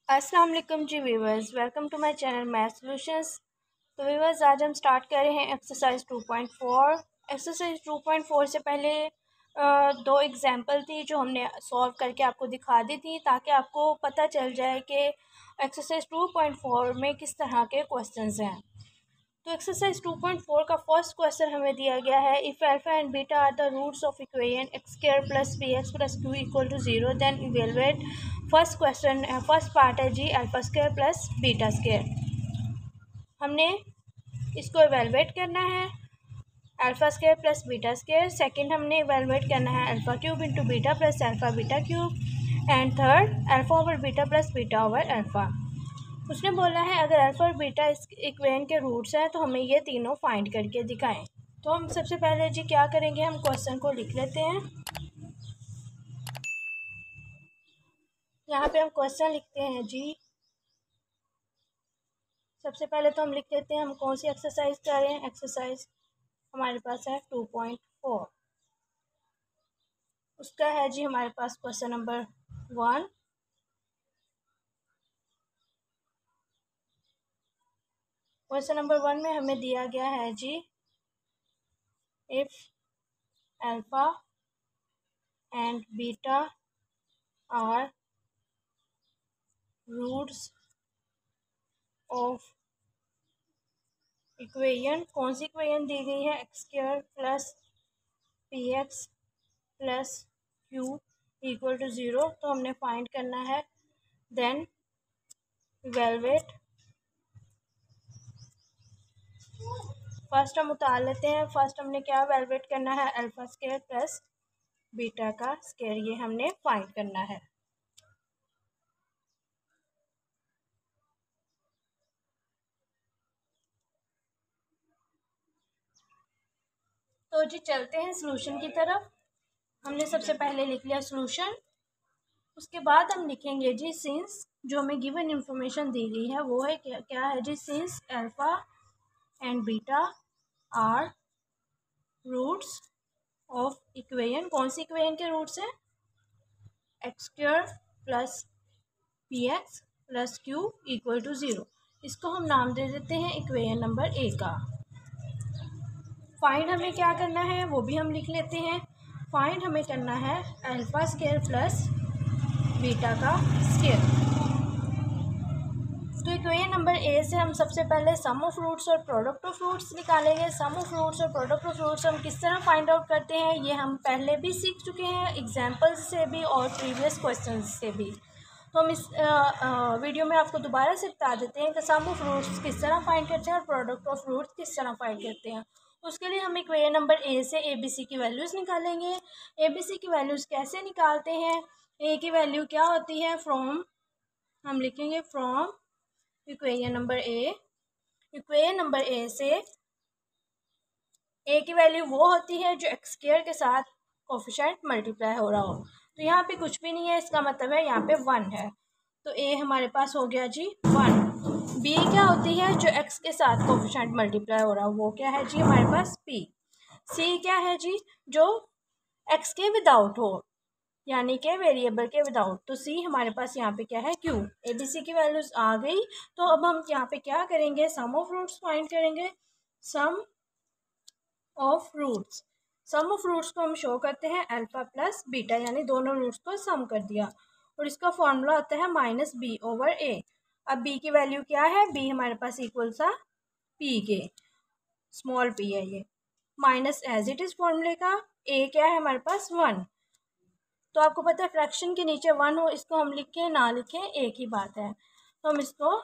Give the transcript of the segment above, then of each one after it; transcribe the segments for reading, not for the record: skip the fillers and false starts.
अस्सलाम वालेकुम जी viewers, welcome to my channel math solutions. तो व्यूवर्स, आज हम स्टार्ट कर रहे हैं एक्सरसाइज 2.4। एक्सरसाइज 2.4 से पहले दो एग्जांपल थी जो हमने सॉल्व करके आपको दिखा दी थी, ताकि आपको पता चल जाए कि एक्सरसाइज 2.4 में किस तरह के क्वेश्चंस हैं। तो एक्सरसाइज 2.4 का फर्स्ट क्वेश्चन हमें दिया गया है, if alpha and beta are the roots of equation x square plus b x plus q equal to 0, then evaluate. First question first part है जी alpha square plus beta square. हमने इसको evaluate करना है, alpha square plus beta square. Second हमने evaluate करना है alpha cube into beta plus alpha beta cube. And third alpha over beta plus beta over alpha. उसने बोला है अगर अल्फा और बीटा इस इक्वेशन के रूट्स हैं तो हमें ये तीनों फाइंड करके दिखाएं। तो हम सबसे पहले जी क्या करेंगे, हम क्वेश्चन को लिख लेते हैं। यहाँ पे हम क्वेश्चन लिखते हैं जी। सबसे पहले तो हम लिख लेते हैं हम कौन सी एक्सरसाइज कर रहे हैं। एक्सरसाइज हमारे पास है 2.4। उसका है जी हमारे पास क्वेश्चन नंबर 1। क्वेश्चन नंबर 1 में हमें दिया गया है जी, if alpha and beta are roots of equation. कौन सी इक्वेशन दी गई है, x square plus p x plus q equal to 0। तो हमने फाइंड करना है। Then evaluate. फर्स्ट हम उतार लेते हैं। फर्स्ट हमने क्या इवेलुएट करना है, अल्फा स्क्वायर प्लस बीटा का स्क्वायर, ये हमने फाइंड करना है। तो जी चलते हैं सॉल्यूशन की तरफ। हमने सबसे पहले लिख लिया सॉल्यूशन। उसके बाद हम लिखेंगे जी सिंस, जो हमें गिवन इंफॉर्मेशन दी गई है वो है क्या है जी, since alpha and beta are roots of equation. कौन सी इक्वेशन के रूट्स हैं, x square plus p x plus q equal to 0। इसको हम नाम दे देते हैं इक्वेशन नंबर ए का। फाइंड हमें क्या करना है वो भी हम लिख लेते हैं। फाइंड हमें करना है अल्फा स्क्वायर प्लस बीटा का स्क्वायर। तो इक्वेशन नंबर ए से हम सबसे पहले सम ऑफ रूट्स और प्रोडक्ट ऑफ रूट्स निकालेंगे। सम ऑफ रूट्स और प्रोडक्ट ऑफ रूट्स हम किस तरह फाइंड आउट करते हैं ये हम पहले भी सीख चुके हैं, एग्जांपल्स से भी और प्रीवियस क्वेश्चंस से भी। तो हम इस वीडियो में आपको दोबारा से बता देते हैं कि सम ऑफ रूट्स किस तरह फाइंड करते हैं और प्रोडक्ट ऑफ रूट्स किस तरह फाइंड करते हैं। उसके लिए हम इक्वेशन नंबर ए से ए बी सी की वैल्यूज़ निकालेंगे। ए बी सी की वैल्यूज़ कैसे निकालते हैं, ए की वैल्यू क्या होती है, फ्रॉम, हम लिखेंगे from equation number A. Equation number A से ए की वैल्यू वो होती है जो एक्स स्क्वायर के साथ कोफिशिएंट मल्टीप्लाई हो रहा हो। तो यहाँ पे कुछ भी नहीं है, इसका मतलब है यहाँ पे 1 है। तो ए हमारे पास हो गया जी 1। बी क्या होती है, जो एक्स के साथ कोफिशिएंट मल्टीप्लाई हो रहा हो, वो क्या है जी हमारे पास पी। सी क्या है जी, जो एक्स के विदाउट हो, यानी कि वेरिएबल के विदाउट। तो सी हमारे पास यहाँ पे क्या है, क्यू। ए बी सी की वैल्यूज आ गई। तो अब हम यहाँ पे क्या करेंगे, सम ऑफ रूट्स फाइंड करेंगे। Sum of roots, sum of roots को हम शो करते हैं अल्फा प्लस बीटा, यानी दोनों रूट्स को सम कर दिया। और इसका फॉर्मूला होता है माइनस बी ओवर ए। अब बी की वैल्यू क्या है, बी हमारे पास इक्वल सा पी के, स्मॉल पी है ये, माइनस एज इट इज फॉर्मूले का। ए क्या है हमारे पास 1। तो आपको पता है फ्रैक्शन के नीचे 1 हो, इसको हम लिखें ना लिखें एक ही बात है। तो हम इसको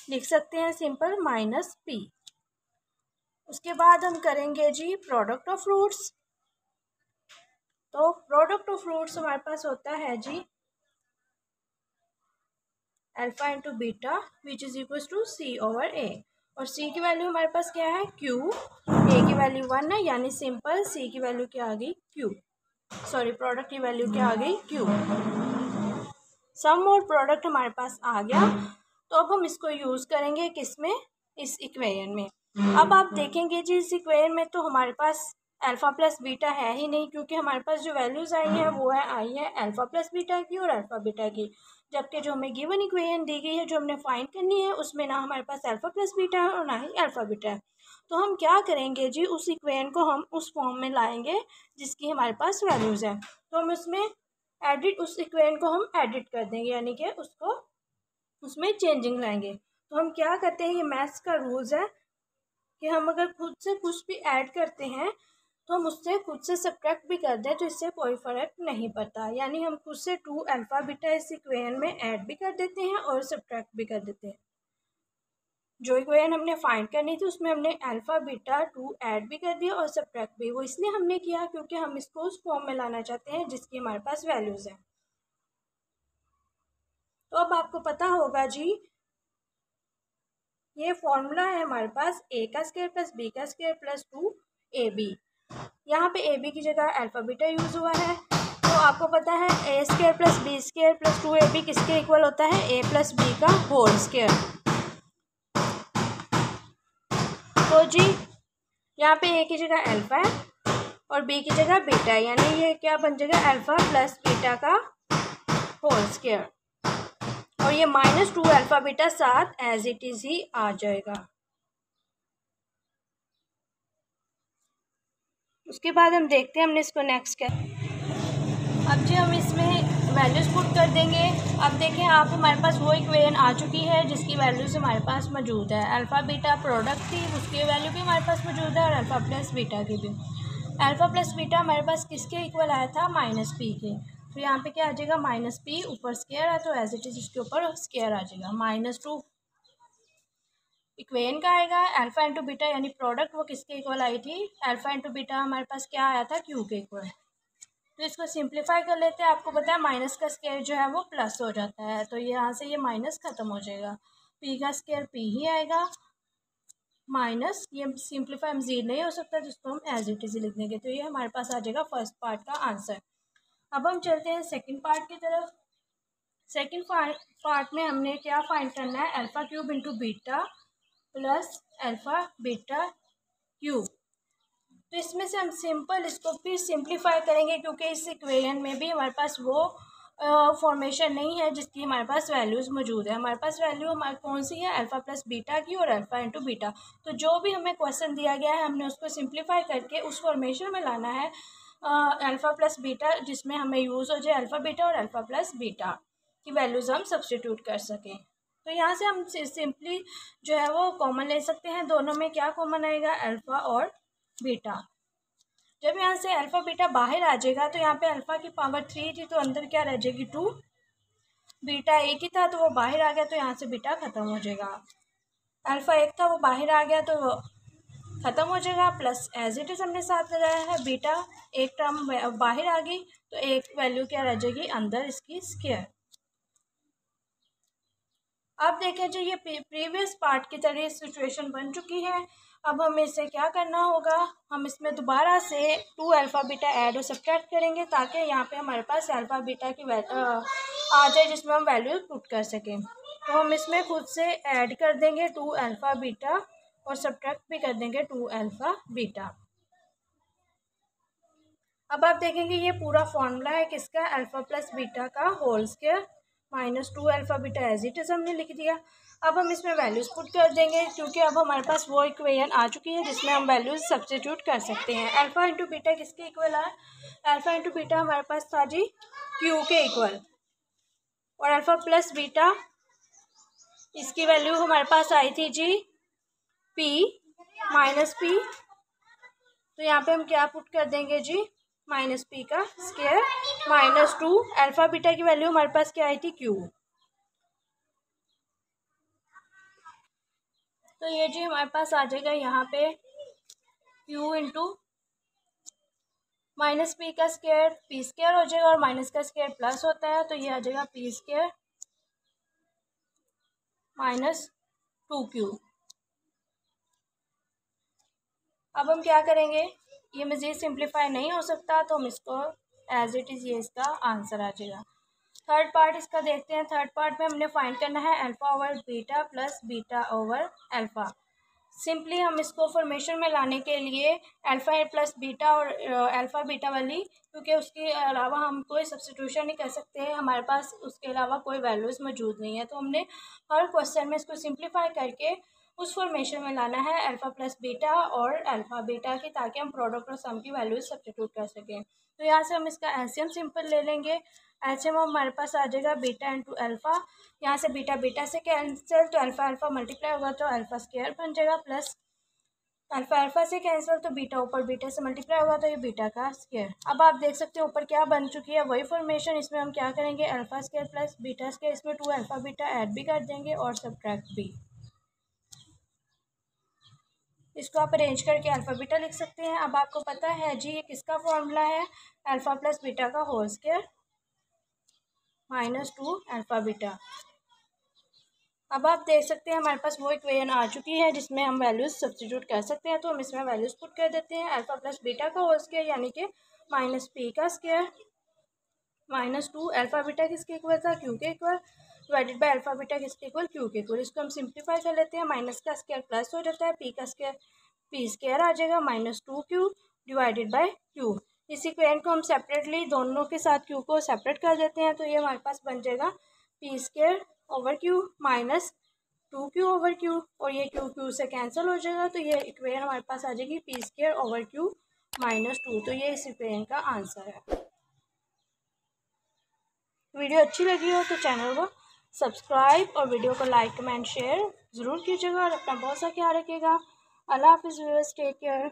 लिख सकते हैं सिंपल माइनस पी। उसके बाद हम करेंगे जी प्रोडक्ट ऑफ रूट्स। तो प्रोडक्ट ऑफ रूट्स हमारे पास होता है जी alpha into beta which is equal to C over A. और सी की वैल्यू हमारे पास क्या है, क्यू। ए की वैल्यू 1 है, यानी सिंपल सी की वैल्यू क्या आ गई, क्यू। सॉरी, प्रोडक्ट की वैल्यू क्या आ गई, क्यू। सम और प्रोडक्ट हमारे पास आ गया। तो अब हम इसको यूज़ करेंगे किस में, इस इक्वेशन में। अब आप देखेंगे जी इस इक्वेशन में तो हमारे पास अल्फ़ा प्लस बीटा है ही नहीं, क्योंकि हमारे पास जो वैल्यूज़ आई हैं वो है आई है अल्फ़ा प्लस बीटा की और अल्फ़ा बीटा की। जबकि जो हमें गिवन इक्वेशन दी गई है जो हमने फाइंड करनी है उसमें ना हमारे पास अल्फ़ा प्लस बीटा है और ना ही अल्फ़ा बीटा है। तो हम क्या करेंगे जी, उस इक्वेशन को हम उस फॉर्म में लाएंगे जिसकी हमारे पास वैल्यूज़ हैं। तो हम उसमें उस इक्वेशन को हम एडिट कर देंगे, यानी कि उसको उसमें चेंजिंग लाएंगे। तो हम क्या करते हैं, ये मैथ्स का रूल्स है कि हम अगर खुद से कुछ भी ऐड करते हैं तो हम उससे खुद से सब्ट्रैक्ट भी कर दें तो इससे कोई फ़र्क नहीं पड़ता। यानी हम खुद से 2 अल्फ़ा बीटा इस इक्वेशन में ऐड भी कर देते हैं और सब्ट्रैक्ट भी कर देते हैं। जो इक्वेशन हमने फाइंड करनी थी उसमें हमने अल्फ़ा बीटा 2 ऐड भी कर दिया और सब्ट्रैक्ट भी। वो इसलिए हमने किया क्योंकि हम इसको उस फॉर्म में लाना चाहते हैं जिसकी हमारे पास वैल्यूज़ हैं। तो अब आपको पता होगा जी, ये फॉर्मूला है हमारे पास a का स्क्वायर प्लस b का स्क्वायर प्लस 2ab। यहाँ पे ab की जगह अल्फ़ा बीटा यूज़ हुआ है। तो आपको पता है a square plus b square plus 2ab किसके इक्वल होता है, a प्लस b का होल स्क्वायर। तो जी यहाँ पे a की जगह अल्फ़ा है और b की जगह बीटा है, यानी ये क्या बन जाएगा, अल्फ़ा प्लस बीटा का होल स्क्वायर। और ये -2 अल्फ़ा बीटा साथ एज इट इज़ ही आ जाएगा। उसके बाद हम देखते हैं हमने इसको नेक्स्ट क्या। अब जी हम इसमें वैल्यूज़ पुट कर देंगे। अब देखें आप, हमारे पास वो इक्वेशन आ चुकी है जिसकी वैल्यूज़ हमारे पास मौजूद है। अल्फ़ा बीटा प्रोडक्ट थी, उसकी वैल्यू भी हमारे पास मौजूद है और अल्फ़ा प्लस बीटा की भी। अल्फ़ा प्लस बीटा हमारे पास किसके इक्वल आया था, -p के। तो यहाँ पे क्या आ जाएगा, -p ऊपर स्क्वायर है तो एज इट इज़ इसके ऊपर स्क्वायर आ जाएगा। -2 इक्वेशन का आएगा, अल्फ़ा इंटू बीटा यानी प्रोडक्ट वो किसके इक्वल आई थी, अल्फ़ा इंटू बीटा हमारे पास क्या आया था, q के इक्वल। तो इसको सिंप्लीफाई कर लेते हैं। आपको पता है माइनस का स्क्वायर जो है वो प्लस हो जाता है, तो यहाँ से ये माइनस ख़त्म हो जाएगा। p का स्क्वायर p ही आएगा, माइनस ये सिंप्लीफाई मज़ीद नहीं हो सकता जिसको हम एज इट इज़ लिख देंगे। तो ये हमारे पास आ जाएगा फर्स्ट पार्ट का आंसर। अब हम चलते हैं सेकंड पार्ट की तरफ। सेकंड पार्ट में हमने क्या फाइंड करना है, alpha cube into beta plus alpha beta cube. तो इसमें से हम सिंपल इसको फिर सिंप्लीफाई करेंगे क्योंकि इस इक्वेशन में भी हमारे पास वो फॉर्मेशन नहीं है जिसकी हमारे पास वैल्यूज़ मौजूद है। हमारे पास वैल्यू हमारी कौन सी है, अल्फ़ा प्लस बीटा की और अल्फ़ा इंटू बीटा। तो जो भी हमें क्वेश्चन दिया गया है हमने उसको सिंप्लीफाई करके उस फॉर्मेशन में लाना है अल्फ़ा प्लस बीटा, जिसमें हमें यूज़ हो जाए अल्फ़ा बीटा और अल्फ़ा प्लस बीटा की वैल्यूज़ हम सब्सटीट्यूट कर सकें। तो यहाँ से हम सिंपली जो है वो कॉमन ले सकते हैं। दोनों में क्या कॉमन आएगा, अल्फ़ा और बीटा। जब यहाँ से अल्फ़ा बीटा बाहर आ जाएगा तो यहाँ पे अल्फ़ा की पावर 3 थी तो अंदर क्या रह जाएगी, 2। बीटा एक ही था तो वो बाहर आ गया तो यहाँ से बीटा ख़त्म हो जाएगा। अल्फ़ा एक था वो बाहर आ गया तो वो ख़त्म हो जाएगा, प्लस एज इट इज़ हमने साथ लगाया है। बीटा एक टर्म बाहर आ गई तो एक वैल्यू क्या रह जाएगी अंदर, इसकी स्क्वायर। अब देखें जी, ये प्रीवियस पार्ट की तरह सिचुएशन बन चुकी है। अब हमें इसे क्या करना होगा, हम इसमें दोबारा से 2 अल्फ़ा बीटा ऐड और सब्ट्रैक्ट करेंगे ताकि यहाँ पे हमारे पास अल्फ़ा बीटा की आ जाए जिसमें हम वैल्यू पुट कर सकें। तो हम इसमें खुद से ऐड कर देंगे 2 अल्फ़ा बीटा और सब्ट्रैक्ट भी कर देंगे 2 अल्फ़ा बीटा। अब आप देखेंगे ये पूरा फॉर्मूला है किसका, अल्फ़ा प्लस बीटा का whole square -2 alpha beta as it is हमने लिख दिया। अब हम इसमें वैल्यूज़ पुट कर देंगे क्योंकि अब हमारे पास वो इक्वेशन आ चुकी है जिसमें हम वैल्यूज़ सब्स्टिट्यूट कर सकते हैं। अल्फ़ा इंटू बीटा किसके इक्वल है, अल्फ़ा इंटू बीटा हमारे पास था जी क्यू के इक्वल, और अल्फ़ा प्लस बीटा इसकी वैल्यू हमारे पास आई थी जी p -p। तो यहाँ पे हम क्या पुट कर देंगे जी, -p का स्क्वायर -2 अल्फ़ा बीटा की वैल्यू हमारे पास क्या आई थी, q। तो ये जी हमारे पास आ जाएगा यहाँ पे q इंटू -p का स्क्वायर, p स्क्वायर हो जाएगा और माइनस का स्क्वायर प्लस होता है तो ये आ जाएगा p स्क्वायर -2q। अब हम क्या करेंगे, ये मज़ीद सिंप्लीफाई नहीं हो सकता तो हम इसको एज इट इज़, ये इसका आंसर आ जाएगा। थर्ड पार्ट इसका देखते हैं। थर्ड पार्ट में हमने फाइंड करना है alpha over beta plus beta over alpha. Simply हम इसको फॉर्मेशन में लाने के लिए अल्फ़ा प्लस बीटा और अल्फ़ा बीटा वाली, क्योंकि उसके अलावा हम कोई सब्स्टिट्यूशन नहीं कर सकते हैं, हमारे पास उसके अलावा कोई वैल्यूज़ मौजूद नहीं है। तो हमने हर क्वेश्चन में इसको सिंप्लीफाई करके उस फॉर्मेशन में लाना है अल्फ़ा प्लस बीटा और अल्फ़ा बीटा की, ताकि हम प्रोडक्ट और सम की वैल्यूज सब्स्टिट्यूट कर सकें। तो यहाँ से हम इसका एलसीएम सिंपल ले लेंगे। एलसीएम हमारे पास आ जाएगा बीटा इंटू अल्फ़ा, यहाँ से बीटा बीटा से कैंसिल तो अल्फ़ा अल्फ़ा मल्टीप्लाई होगा तो अल्फ़ा स्क्वायर बन जाएगा, प्लस अल्फ़ा अल्फ़ा से कैंसिल तो बीटा ऊपर बीटा से मल्टीप्लाई होगा तो ये बीटा का स्क्वायर। अब आप देख सकते हो ऊपर क्या बन चुकी है, वही फॉर्मेशन। इसमें हम क्या करेंगे, alpha square plus beta square, इसमें 2 अल्फ़ा बीटा ऐड भी कर देंगे और सब्ट्रैक्ट भी। इसको आप अरेंज करके अल्फ़ा बीटा लिख सकते हैं। अब आपको पता है जी ये किसका फॉर्मूला है, अल्फ़ा प्लस बीटा का होल स्क्वायर -2 अल्फ़ा बीटा। अब आप देख सकते हैं हमारे पास वो इक्वेशन आ चुकी है जिसमें हम वैल्यूज़ सब्स्टिट्यूट कर सकते हैं। तो हम इसमें वैल्यूज़ पुट कर देते हैं। अल्फ़ा प्लस बीटा का होल स्क्वायर यानी कि -p का स्क्वायर -2 अल्फ़ा बीटा किसके इक्वल था, क्यू के equal, divided by alpha beta किसके इक्वल, क्यू के इक्वल। इसको हम सिंप्लीफाई कर लेते हैं, माइनस का स्क्वायर प्लस हो जाता है, p का स्क्वायर p स्क्वायर आ जाएगा -2q डिवाइडेड बाय q। इस इक्वेशन को हम सेपरेटली दोनों के साथ q को सेपरेट कर देते हैं, तो ये हमारे पास बन जाएगा p square over q -2q over q, और ये q से कैंसिल हो जाएगा, तो ये इक्वेशन हमारे पास आ जाएगी p स्क्वायर ओवर q -2। तो ये इस इक्वेशन का आंसर है। वीडियो अच्छी लगी हो तो चैनल को सब्सक्राइब और वीडियो को लाइक कमेंट शेयर ज़रूर कीजिएगा और अपना बहुत सा ख्याल रखिएगा। अल्लाह हाफिज़ व्यूअर्स, टेक केयर।